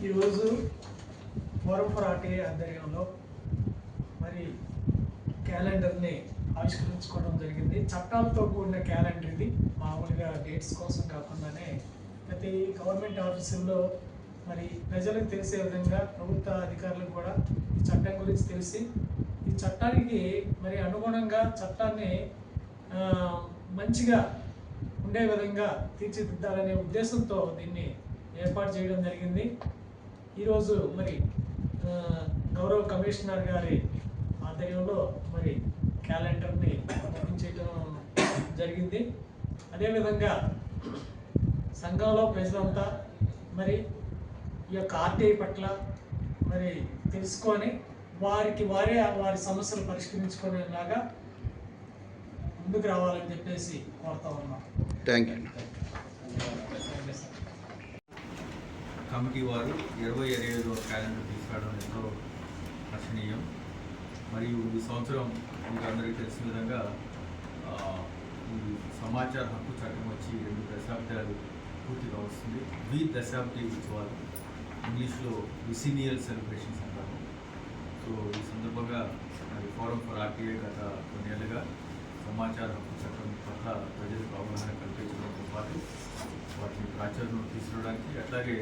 ఈరోజు forum for RTI ఆధ్వర్యంలో మరి క్యాలెండర్ని ఆవిష్కరించుకోవడం జరిగింది. చట్టాలతో కూడిన క్యాలెండర్ ఇది, మామూలుగా డేట్స్ కోసం కాకుండానే ప్రతి గవర్నమెంట్ ఆఫీసుల్లో మరి ప్రజలకు తెలిసే విధంగా ప్రభుత్వ అధికారులకు కూడా ఈ చట్టం గురించి తెలిసి ఈ చట్టానికి మరి అనుగుణంగా చట్టాన్ని మంచిగా ఉండే విధంగా తీర్చిదిద్దాలనే ఉద్దేశంతో దీన్ని ఏర్పాటు చేయడం జరిగింది. ఈరోజు మరి గౌరవ కమిషనర్ గారి ఆధ్వర్యంలో మరి క్యాలెండర్ని పంపించడం జరిగింది. అదేవిధంగా సంఘంలో ప్రజలంతా మరి ఈ యొక్క ఆర్టీఐ పట్ల మరి తెలుసుకొని వారి సమస్యలు పరిష్కరించుకునేలాగా ముందుకు రావాలని చెప్పేసి కోరుతా ఉన్నాం. Thank you. కమిటీ వారు 2025 క్యాలెండర్ తీసుకురావడం ఎంతో హర్షణీయం. మరియు ఈ సంవత్సరం మీకు అందరికీ తెలిసిన విధంగా ఈ సమాచార హక్కు చట్టం వచ్చి 2 దశాబ్దాలు పూర్తిగా వస్తుంది. దశాబ్ది ఉత్సవాలు, ఇంగ్లీష్లో విసినియల్ సెలబ్రేషన్స్ అంటారు. సో ఈ సందర్భంగా మరి ఫోరం ఫర్ ఆర్టీఐ గత కొన్నేళ్ళుగా సమాచార హక్కు చట్టం పట్ల ప్రజలకు అవగాహన కల్పించడంతో పాటు వాటిని ప్రాచుర్యం తీసుకురావడానికి, అట్లాగే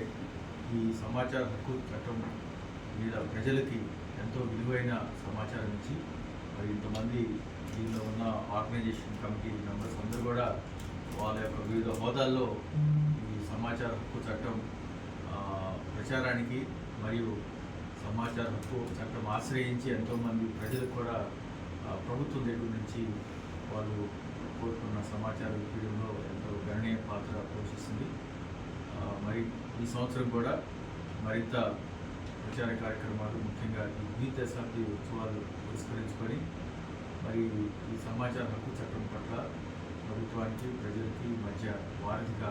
ఈ సమాచార హక్కు చట్టం మీద ప్రజలకి ఎంతో విలువైన సమాచారం ఇచ్చి మరి ఇంతమంది దీనిలో ఉన్న ఆర్గనైజేషన్ కమిటీ మెంబర్స్ అందరూ కూడా వాళ్ళ యొక్క వివిధ హోదాల్లో ఈ సమాచార హక్కు చట్టం ప్రచారానికి మరియు సమాచార హక్కు చట్టం ఆశ్రయించి ఎంతోమంది ప్రజలకు కూడా ప్రభుత్వం దగ్గర నుంచి వాళ్ళు కోరుకున్న సమాచార విపీడంలో ఎంతో గణనీయ పాత్ర పోషిస్తుంది. మరి ఈ సంవత్సరం కూడా మరింత ప్రచార కార్యక్రమాలు, ముఖ్యంగా ఈ దశాబ్ది ఉత్సవాలు పురస్కరించుకొని మరి ఈ సమాచార హక్కు చట్టం పట్ల ప్రభుత్వానికి ప్రజలకి మధ్య వారధిగా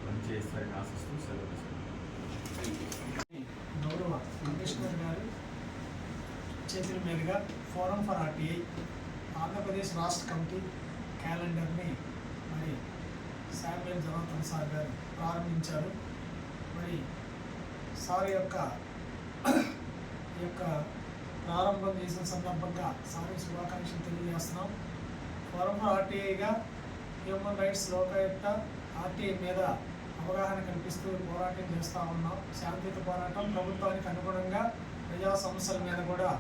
పనిచేస్తారని ఆశిస్తూ సెలవు. గౌరవ కమిషనర్ గారు చేతుల మీదుగా ఫోరం ఫర్ ఆర్టీఐ ఆంధ్రప్రదేశ్ రాష్ట్ర కమిటీ క్యాలెండర్ని మరి శామ్యుయల్ జనార్దన్ సార్ గారు ప్రారంభించారు. మరి సార్ యొక్క ప్రారంభం చేసిన సందర్భంగా సార్కి శుభాకాంక్షలు తెలియజేస్తున్నాం. ఫోరం ఫర్ ఆర్టీఐగా హ్యూమన్ రైట్స్ లోకాయుక్త ఆర్టీఐ మీద అవగాహన కల్పిస్తూ పోరాటం చేస్తూ ఉన్నాం. శాంతియుత పోరాటం, ప్రభుత్వానికి అనుగుణంగా ప్రజా సమస్యల మీద కూడా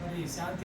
మరి శాంతి